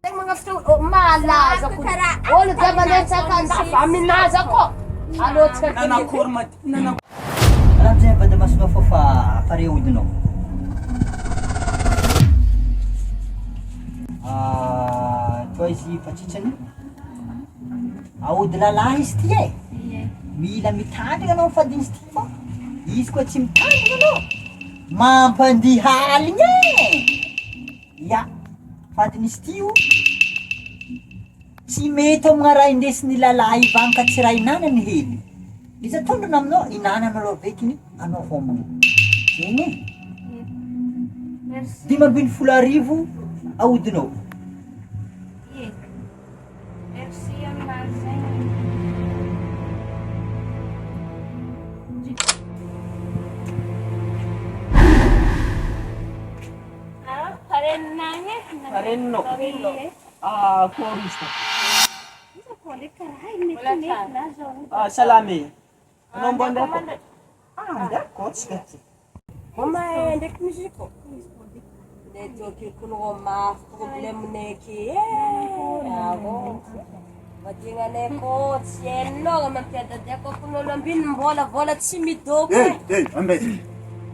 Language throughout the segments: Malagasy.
Mga fito malaza ko. Olo zamanetsa kandafa aminaza ko. Alo tsaka Nanakorma. Alam saya pada mas mafafa pareod no. Choice pachichani. Aud lalais tie. Mila mitandry anao fadiny ty fô. Izy koa tsy mitandry anao. Mampandihaligny e. Ya. Fadiny izy ty io. Tsy mety amina raha indesin'ny lalahy ivanka tsy raha inanany hely. Izy atondrona aminao, inanana aloha bekiny, anao homagna. Zegny e. Merci. 5,10 ahodinao. Merci amin'azy. Parenagny. Parenno. Korista. Isa ko le karay mety na Salame. Anong banda ko? D'accord, c'est Mama ndraiky misy ko. Ndeto kikono ma problème neky. Avo. Matinga ko tsy hainao mampiadady ako kunolo ambiny mbola tsy midoko. Ambety.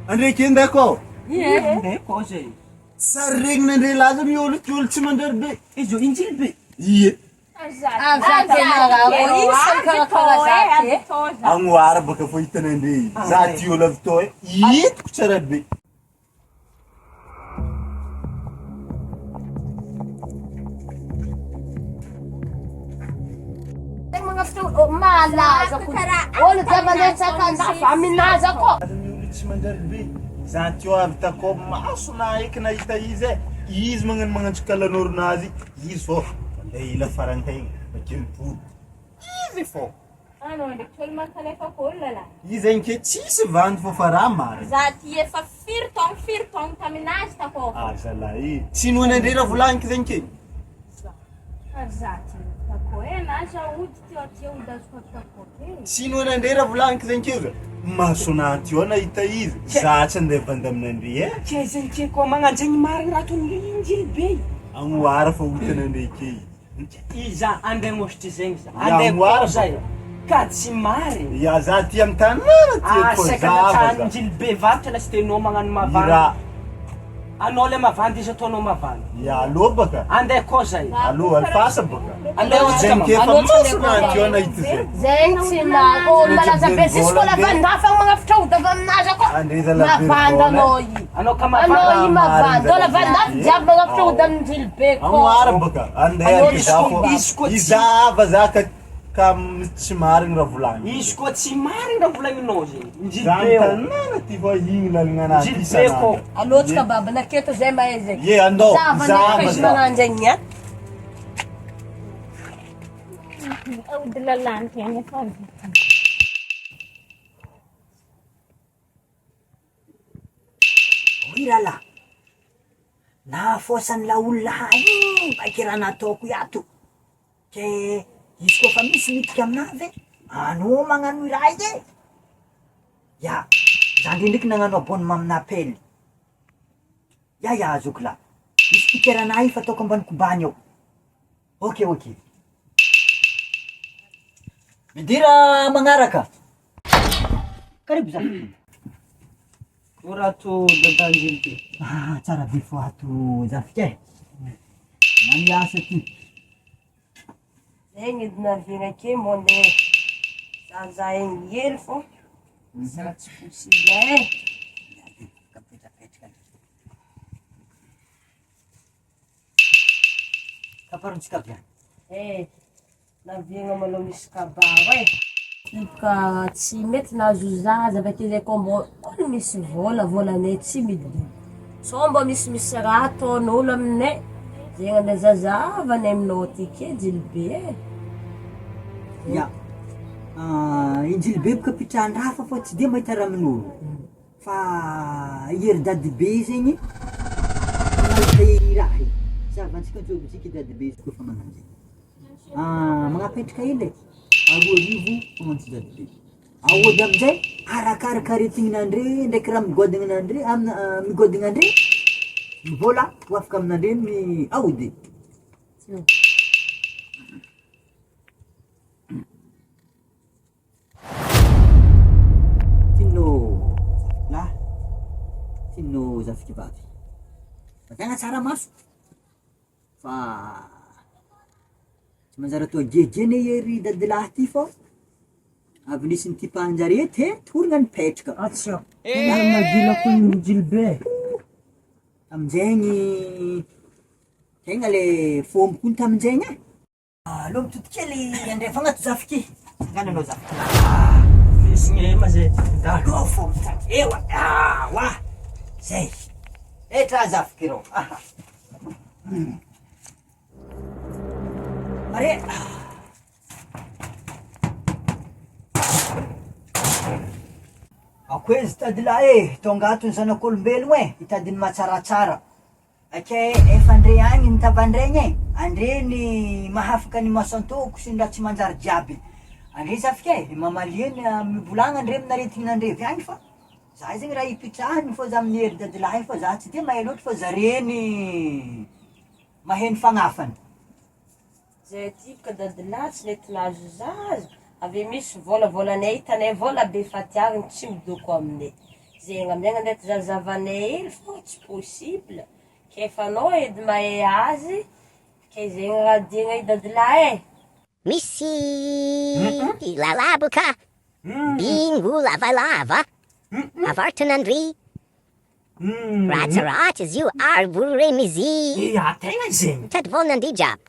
Andreky ndako. Ndeko zay. Sary regny nandre laza miolo tsy mandary be. Izo Njilimbe. Ie. Agnoara baka fo hitanandre. Za ty olo avy tao hitako tsara be. Mga fito malaza ko. Olo zamanetsa kandafa aminaza ko. Miolo tsy mandary be. Za ty avy tako maso na eky nahita izy e. Izy magnano kalanoronazy. Izy fô. Ila farantegna. Bakely izy fô. Ano ndraiky tolo makalefa ko lala. Izy anke tsisy vandy fô fa raha mary. Za ty efa firy taogno taminazy tako. Zalahy. Tsy nohanandre raha volagniko zegny ke. Zaty tako naza ody ty ody azoko tako. Tsy nohanandre raha volagniko zegny ke. Masonanty io nahita izy. Za tsy andeha vandy aminandre e. Kezany ko magnanjagny marigny raha tony Njilimbe. Agnoara fa hotanandre ke. Iza andeha mositry zegny za. Andeha ko zay. Ka tsy marigny. Ya za ty amin'ny tanàna ty ko Sakana Njilimbe vatra la sy tenao magnano mavandy. Anao le mavandy izy ataonao mavandy. Ya alo baka. Andeha ko zay. Alo alfasa baka. Andeha Zegny ke fa masonanty io nahita zay. Zegny tsy malaza be zisy ko lavandafa mga fitrahody avy aminazy ako. Mavandy anao i. Anao ka Anao i mavandy. Anao lavandafy jiaby mga fitrahody amin'ny Njilimbe ko. Agnoara baka. Andeha ke za fô. Izava za ka tsy marigny raha volagniko. Izy koa tsy marigny raha volagninao zegny. Njilimbe tanàna ty fa igny lalagna anazy. Njilimbe ko. Alotsika baba naketo zay mahay zegny. Ye andao. Izy magnanjagny a. Ody lalany tegna efa vita. Oi lala. Nahafoasan'ny la olona igny vaiky raha nataoko iato. Ke izy koa fa misy midika aminazy, anao magnano i raha ige. Ya, za ndraindraiky nagnano abonnement amina appel. Ya, azoko la. Misy tikerana io fa ataoko ambaniko bany ao. Ok. Midira magnaraka. Karibu za. Orato dada Njilimbe. Tsara be fo ato zafika e. Maniasa ty. Zegny edy naviagna ake mone za egny hely fô. Za tsy possible. Kaparontsika avy. Naviagna malo misy kabaro e. Ka tsy mety nahazo zaza avake zay koa mbô misy volanay tsy midiny. So mbô misy raha ataon'olo aminay. Zegny andeha zazavanay aminao tiky Njilimbe e. Ya. Njilimbe boka pitran-drafa fa tsy de mahita raha amin'olo. Fa ery dadibe zegny mahita i raha io. Savantsika antsovitsika dadibe izy koa fa magnano zegny. Magnapetraka ely e. 2,000 magnano dadibe. Ahody amin'izay arakaraka aretigninandre ndraiky raha migodinandre, mivola ho afaka aminandre ny ahody. io. Tinô zafiky vavy. Fa tegna tsara maso. Fa tsy manjary atao gehigeny ery dadilahy ty fô avy nisy nitipahanjare teto horigna nipetraka. Atsia. Magilako Njilimbe. Aminjegny tegna le fômboko taminjegny e. Alô mitoto kely andre fagnato zafiky. Angananao zafiky. Misy gn'ema zay. Alô fô mitady. Ewa. Wa. Zay. Etra zafiky rô. Mare. Ako izy tadilahy tonga ato ny zanak'olombelogno hitadiny matsaratsara. Ake efa andre agny nitavandregny andre ny mahafaka ny masantoko sy ny raha tsy manjary jiaby. Andre zafike mamaliany mibolagna andre aminaretigny nandrevy agny fa za zegny raha ipitrahany fô za amin'ny hery dadilahy fa za tsy de mahay loatra fa zareny maheno fagnafany. Zay tyka dadilahy tsy nety nahazo zaza. Ave misy vôlavôlanay hitanay vôla be fatiaviny tsy midoko aminay. Zegny aminay ndeha zazavanay hely fô tsy possible. Kefa anao edy mahay azy, ke zegny raha digna i dadilahy Misy lalaboka, bingo lavalava, avartanandry, ratsiratsy izy io ary bororemizy. Tegna zegny. Tady volonandry jiaby.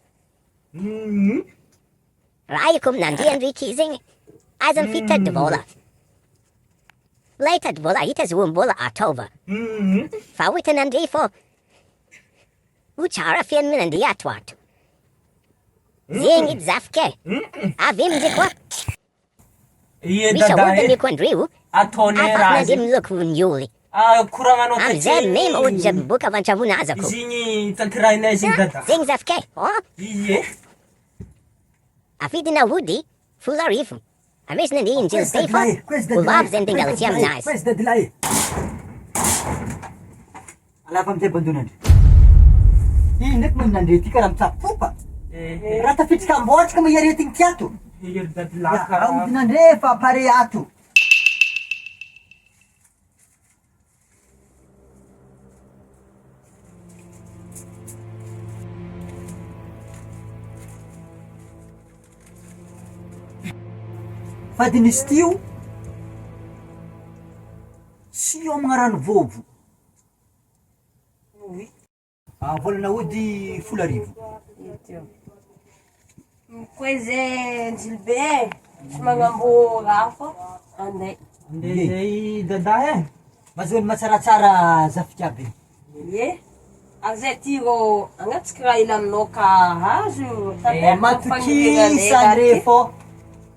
Raha io koa aminandry andry ty zegny, aza ny fitady vola. Lay tady vola hita izy mbola ataova. Fa ho hitanandry fô, ho tsara fiainanandry atoato. Zegny edy zafike. Avy amin'izay koa. Misy ahodiny koa andry io. Ataonay raha Afakanandry zegny. miloko nioly. Koragnanao Amizay me maody jiaby boka avy an-tragno azako. Izy igny tanterahinay zegny dada. Zegny zafike. Ie. Afidina hody, 10,000. Amesy nandry Njilimbe fa, olavo zay nitengalatsy aminazy. Kwez dadilahy. Alava amizay bandonandry. Iny ndraiky moa nandre ty karaha mitsapopa. Raha tafiditsika amboatrika ma iaretigny ty ato. Ery dadilahy Aodinandre fa pare ato. Fady nisy tio sy homagna rano vovo. Volana ody 10,000. Koezay Njilimbe tsy magnambo raha fô anay. Zay dada Mazoany matsaratsara zafiky aby. Ie. Azay ty rô agnatsika raha ila aminao ka hazo. Matokisa andre fô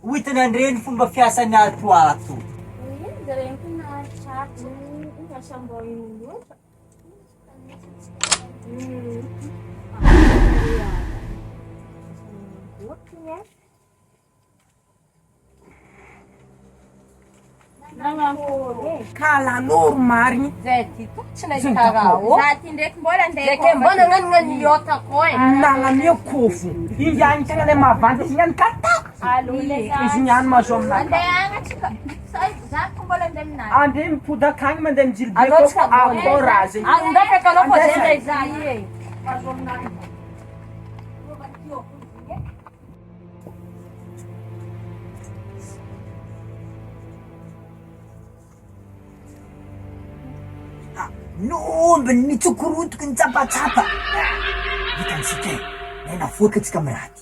hoitanandre ny fomba fiasany ato ato. kalan'oro marigny. Zay ty tsy nahita raha ô. Za ty ndraiky mbola andeha Zay ke mbona gnanignany iota koa e. Nagnamia kofo. Ingy agny tegna le mavandy izy niany kata. Izy niany mazo aminay. Andeha agnatsika. Za ko mbola andeha aminazy. Andre mipody akagny mandeha Njilimbe Alô koa tsika fa akao raha zegny. Andafy akalao fa Andesa. zay za ie. Mazo aminay. Nomby nitsokorotoky nitsapatsapa. Hitantsika e, nena fokatsika amiraty.